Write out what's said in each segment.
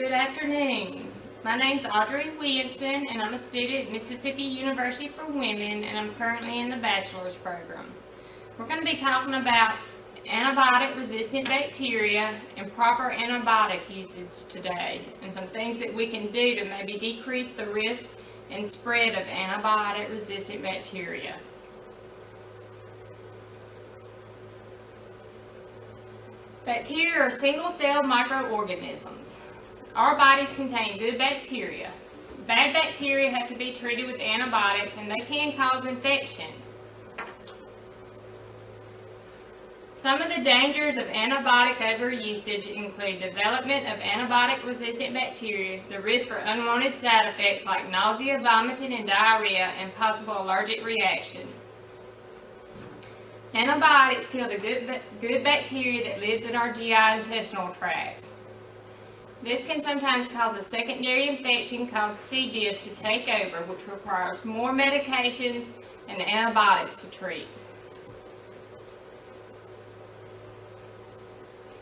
Good afternoon. My name's Audrey and I'm a student at Mississippi University for Women, and I'm currently in the bachelor's program. We're going to be talking about antibiotic-resistant bacteria and proper antibiotic usage today, and some things that we can do to maybe decrease the risk and spread of antibiotic-resistant bacteria. Bacteria are single-celled microorganisms. Our bodies contain good bacteria. Bad bacteria have to be treated with antibiotics, and they can cause infection. Some of the dangers of antibiotic overusage include development of antibiotic-resistant bacteria, the risk for unwanted side effects like nausea, vomiting, and diarrhea, and possible allergic reaction. Antibiotics kill the good bacteria that lives in our GI intestinal tracts. This can sometimes cause a secondary infection called C. diff to take over, which requires more medications and antibiotics to treat.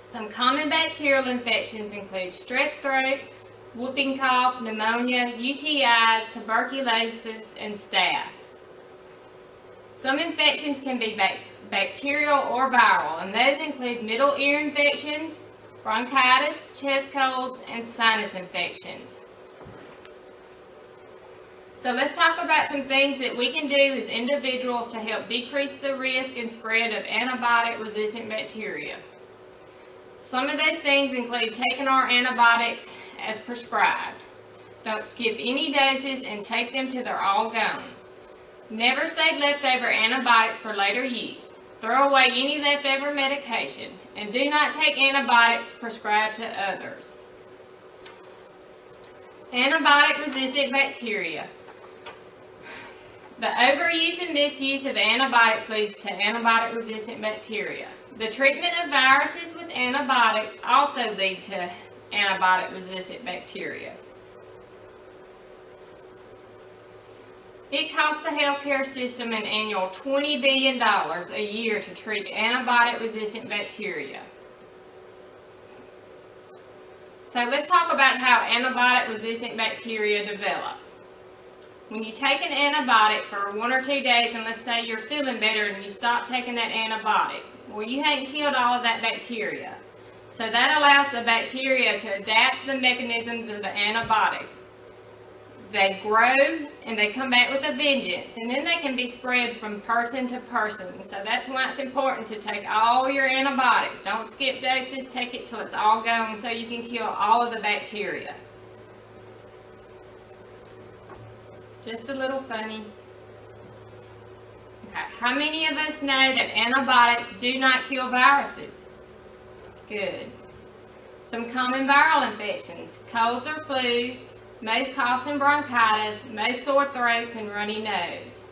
Some common bacterial infections include strep throat, whooping cough, pneumonia, UTIs, tuberculosis, and staph. Some infections can be bacterial or viral, and those include middle ear infections, bronchitis, chest colds, and sinus infections. So let's talk about some things that we can do as individuals to help decrease the risk and spread of antibiotic-resistant bacteria. Some of those things include taking our antibiotics as prescribed. Don't skip any doses and take them till they're all gone. Never save leftover antibiotics for later use. Throw away any leftover medication, and do not take antibiotics prescribed to others. Antibiotic-resistant bacteria. The overuse and misuse of antibiotics leads to antibiotic-resistant bacteria. The treatment of viruses with antibiotics also lead to antibiotic-resistant bacteria. It costs the healthcare system an annual $20 billion a year to treat antibiotic-resistant bacteria. So let's talk about how antibiotic-resistant bacteria develop. When you take an antibiotic for 1 or 2 days, and let's say you're feeling better and you stop taking that antibiotic, well, you haven't killed all of that bacteria. So that allows the bacteria to adapt to the mechanisms of the antibiotic. They grow and they come back with a vengeance, and then they can be spread from person to person. So that's why it's important to take all your antibiotics. Don't skip doses, take it till it's all gone so you can kill all of the bacteria. Just a little funny. Okay, how many of us know that antibiotics do not kill viruses? Good. Some common viral infections: colds or flu, most coughs and bronchitis, most sore throats, and runny nose.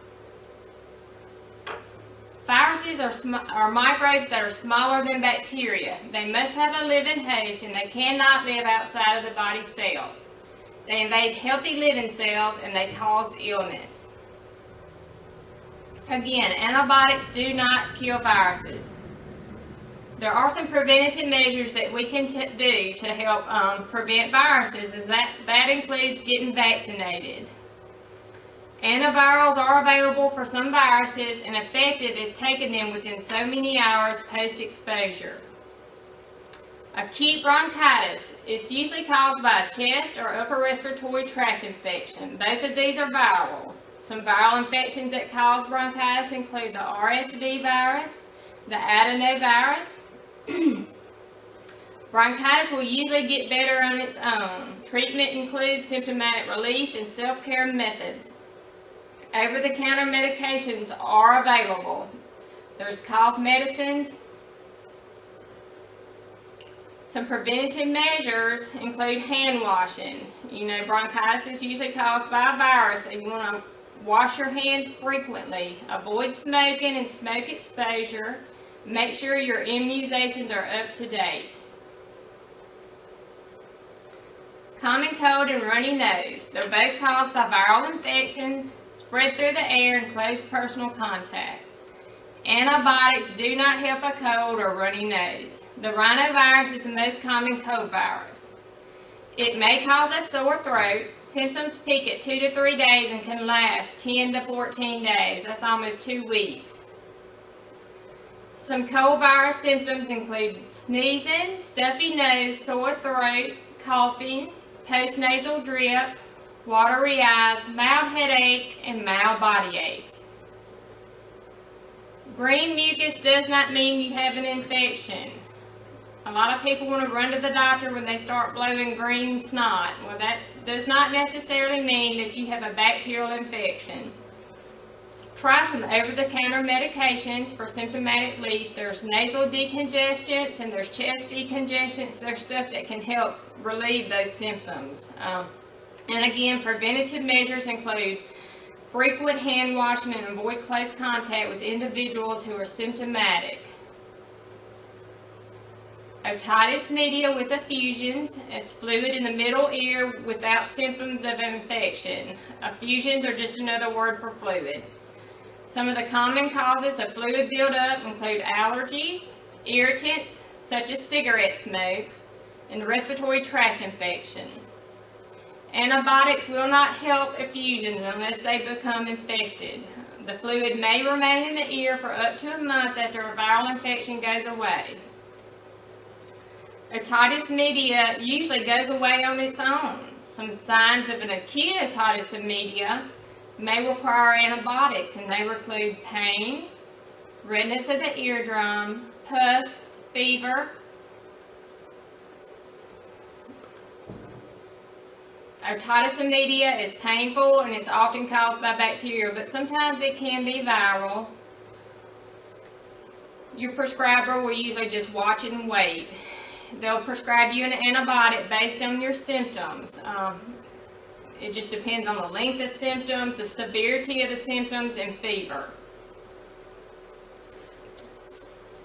Viruses are microbes that are smaller than bacteria. They must have a living host, and they cannot live outside of the body's cells. They invade healthy living cells, and they cause illness. Again, antibiotics do not kill viruses. There are some preventative measures that we can do to help prevent viruses, and that includes getting vaccinated. Antivirals are available for some viruses and effective if taking them within so many hours post-exposure. Acute bronchitis is usually caused by a chest or upper respiratory tract infection. Both of these are viral. Some viral infections that cause bronchitis include the RSV virus, the adenovirus. Bronchitis will usually get better on its own. Treatment includes symptomatic relief and self-care methods. Over-the-counter medications are available. There's cough medicines. Some preventative measures include hand washing. You know, bronchitis is usually caused by a virus, so you want to wash your hands frequently. Avoid smoking and smoke exposure. Make sure your immunizations are up to date. Common cold and runny nose. They're both caused by viral infections, spread through the air, and close personal contact. Antibiotics do not help a cold or runny nose. The rhinovirus is the most common cold virus. It may cause a sore throat. Symptoms peak at 2 to 3 days and can last 10 to 14 days. That's almost 2 weeks. Some cold virus symptoms include sneezing, stuffy nose, sore throat, coughing, postnasal drip, watery eyes, mild headache, and mild body aches. Green mucus does not mean you have an infection. A lot of people want to run to the doctor when they start blowing green snot. Well, that does not necessarily mean that you have a bacterial infection. Try some over-the-counter medications for symptomatic leak. There's nasal decongestants and there's chest decongestants. There's stuff that can help relieve those symptoms. And again, preventative measures include frequent hand washing and avoid close contact with individuals who are symptomatic. Otitis media with effusions is fluid in the middle ear without symptoms of infection. Effusions are just another word for fluid. Some of the common causes of fluid buildup include allergies, irritants such as cigarette smoke, and respiratory tract infection. Antibiotics will not help effusions unless they become infected. The fluid may remain in the ear for up to a month after a viral infection goes away. Otitis media usually goes away on its own. Some signs of an acute otitis media may require antibiotics, and they include pain, redness of the eardrum, pus, fever. Otitis media is painful and is often caused by bacteria, but sometimes it can be viral. Your prescriber will usually just watch it and wait. They'll prescribe you an antibiotic based on your symptoms. It just depends on the length of symptoms, the severity of the symptoms, and fever.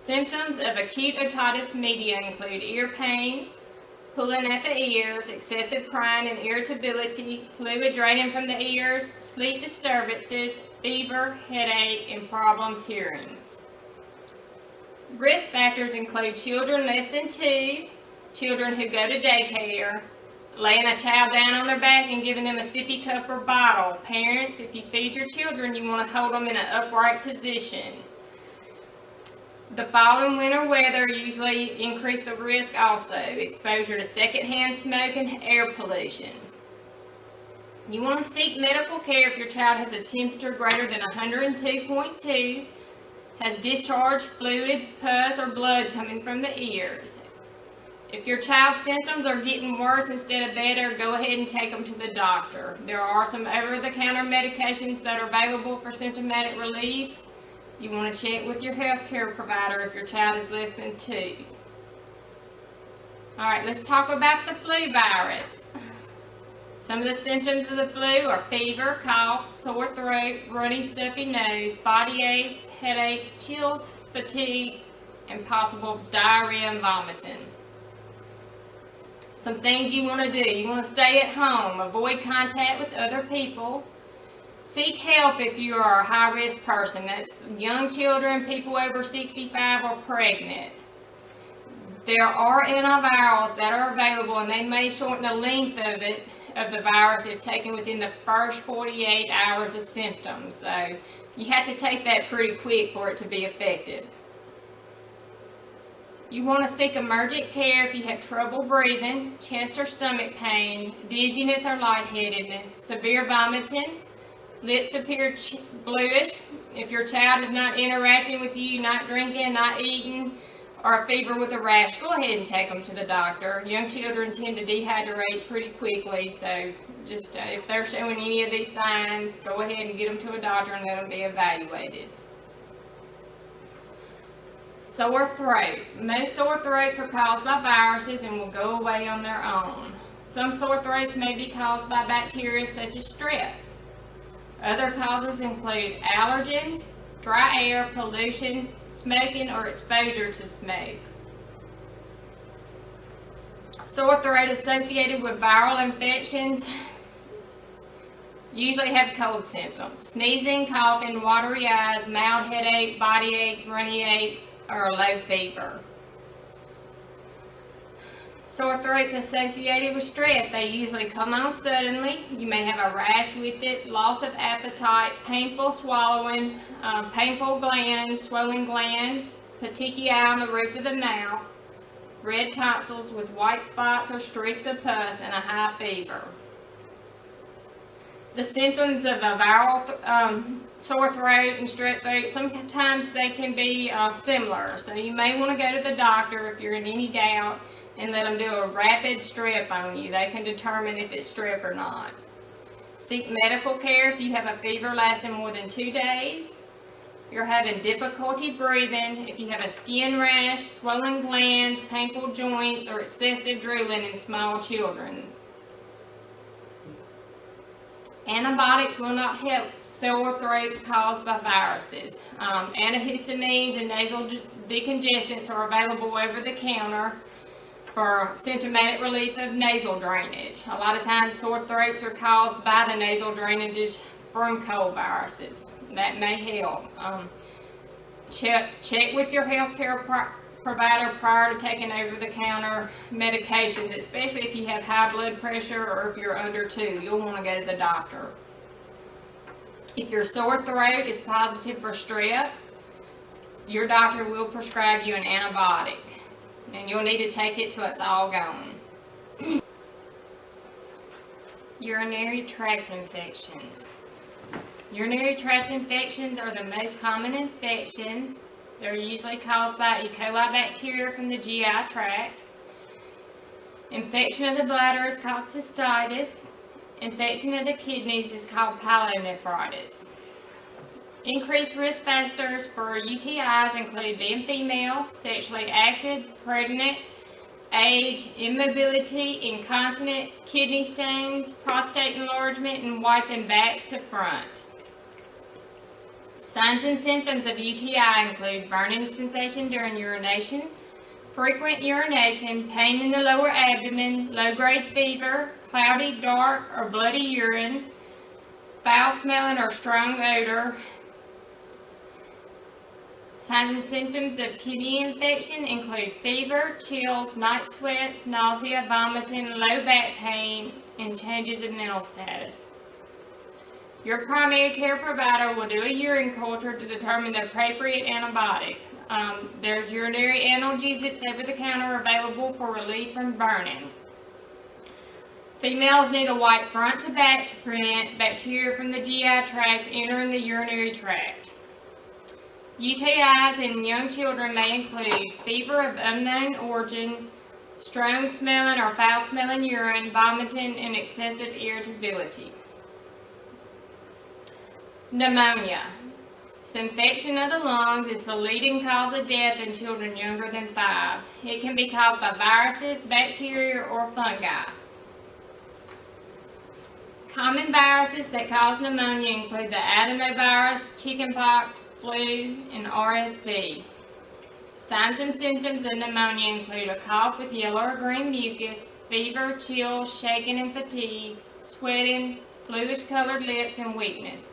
Symptoms of acute otitis media include ear pain, pulling at the ears, excessive crying and irritability, fluid draining from the ears, sleep disturbances, fever, headache, and problems hearing. Risk factors include children less than 2, children who go to daycare, laying a child down on their back and giving them a sippy cup or bottle. Parents, if you feed your children, you want to hold them in an upright position. The fall and winter weather usually increase the risk also. Exposure to secondhand smoke and air pollution. You want to seek medical care if your child has a temperature greater than 102.2, has discharged fluid, pus, or blood coming from the ears. If your child's symptoms are getting worse instead of better, go ahead and take them to the doctor. There are some over-the-counter medications that are available for symptomatic relief. You want to check with your healthcare provider if your child is less than 2. Alright, let's talk about the flu virus. Some of the symptoms of the flu are fever, cough, sore throat, runny, stuffy nose, body aches, headaches, chills, fatigue, and possible diarrhea and vomiting. Some things you want to do. You want to stay at home, avoid contact with other people. Seek help if you are a high-risk person. That's young children, people over 65, or pregnant. There are antivirals that are available, and they may shorten the length of the virus if taken within the first 48 hours of symptoms. So you have to take that pretty quick for it to be effective. You want to seek emergent care if you have trouble breathing, chest or stomach pain, dizziness or lightheadedness, severe vomiting, lips appear bluish. If your child is not interacting with you, not drinking, not eating, or a fever with a rash, go ahead and take them to the doctor. Young children tend to dehydrate pretty quickly, so just if they're showing any of these signs, go ahead and get them to a doctor and let them be evaluated. Sore throat. Most sore throats are caused by viruses and will go away on their own. Some sore throats may be caused by bacteria such as strep. Other causes include allergens, dry air, pollution, smoking, or exposure to smoke. Sore throat associated with viral infections usually have cold symptoms. Sneezing, coughing, watery eyes, mild headache, body aches, runny aches, or a low fever. Sore throats associated with strep, they usually come on suddenly. You may have a rash with it, loss of appetite, painful swallowing, painful glands, swollen glands, petechiae on the roof of the mouth, red tonsils with white spots or streaks of pus, and a high fever. The symptoms of a viral sore throat and strep throat, sometimes they can be similar. So you may want to go to the doctor if you're in any doubt and let them do a rapid strep on you. They can determine if it's strep or not. Seek medical care if you have a fever lasting more than 2 days. You're having difficulty breathing, if you have a skin rash, swollen glands, painful joints, or excessive drooling in small children. Antibiotics will not help sore throats caused by viruses. Antihistamines and nasal decongestants are available over the counter for symptomatic relief of nasal drainage. A lot of times sore throats are caused by the nasal drainages from cold viruses. That may help. Check with your healthcare provider prior to taking over-the-counter medications, especially if you have high blood pressure or if you're under 2. You'll want to go to the doctor. If your sore throat is positive for strep, your doctor will prescribe you an antibiotic, and you'll need to take it till it's all gone. Urinary tract infections. Urinary tract infections are the most common infection. They're usually caused by E. coli bacteria from the GI tract. Infection of the bladder is called cystitis. Infection of the kidneys is called pyelonephritis. Increased risk factors for UTIs include being female, sexually active, pregnant, age, immobility, incontinent, kidney stones, prostate enlargement, and wiping back to front. Signs and symptoms of UTI include burning sensation during urination, frequent urination, pain in the lower abdomen, low-grade fever, cloudy, dark, or bloody urine, foul smelling or strong odor. Signs and symptoms of kidney infection include fever, chills, night sweats, nausea, vomiting, low back pain, and changes in mental status. Your primary care provider will do a urine culture to determine the appropriate antibiotic. There's urinary analgesics over the counter available for relief from burning. Females need a wipe front to back to prevent bacteria from the GI tract entering the urinary tract. UTIs in young children may include fever of unknown origin, strong smelling or foul smelling urine, vomiting, and excessive irritability. Pneumonia. This infection of the lungs is the leading cause of death in children younger than 5. It can be caused by viruses, bacteria, or fungi. Common viruses that cause pneumonia include the adenovirus, chickenpox, flu, and RSV. Signs and symptoms of pneumonia include a cough with yellow or green mucus, fever, chills, shaking and fatigue, sweating, bluish-colored lips, and weakness.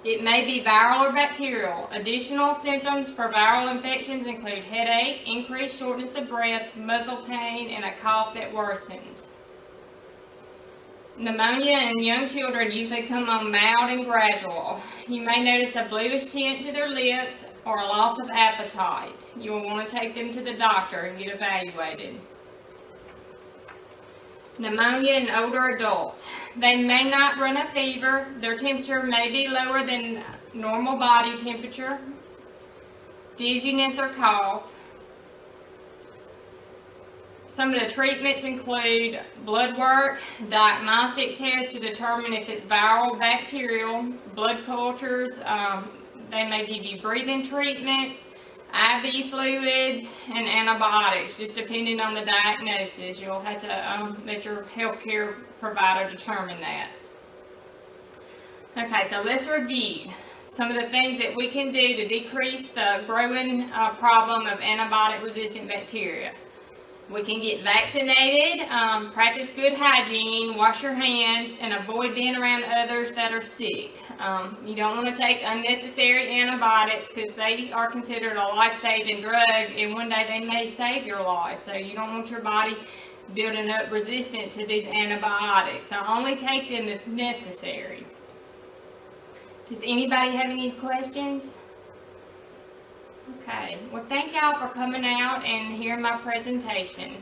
It may be viral or bacterial. Additional symptoms for viral infections include headache, increased shortness of breath, muscle pain, and a cough that worsens. Pneumonia in young children usually come on mild and gradual. You may notice a bluish tint to their lips or a loss of appetite. You will want to take them to the doctor and get evaluated. Pneumonia in older adults. They may not run a fever. Their temperature may be lower than normal body temperature. Dizziness or cough. Some of the treatments include blood work, diagnostic tests to determine if it's viral, bacterial, blood cultures. They may give you breathing treatments, IV fluids, and antibiotics, just depending on the diagnosis. You'll have to let your healthcare provider determine that. Okay, so let's review some of the things that we can do to decrease the growing problem of antibiotic-resistant bacteria. We can get vaccinated, practice good hygiene, wash your hands, and avoid being around others that are sick. You don't want to take unnecessary antibiotics because they are considered a life-saving drug, and one day they may save your life. So you don't want your body building up resistant to these antibiotics. So only take them if necessary. Does anybody have any questions? Okay, well thank y'all for coming out and hearing my presentation.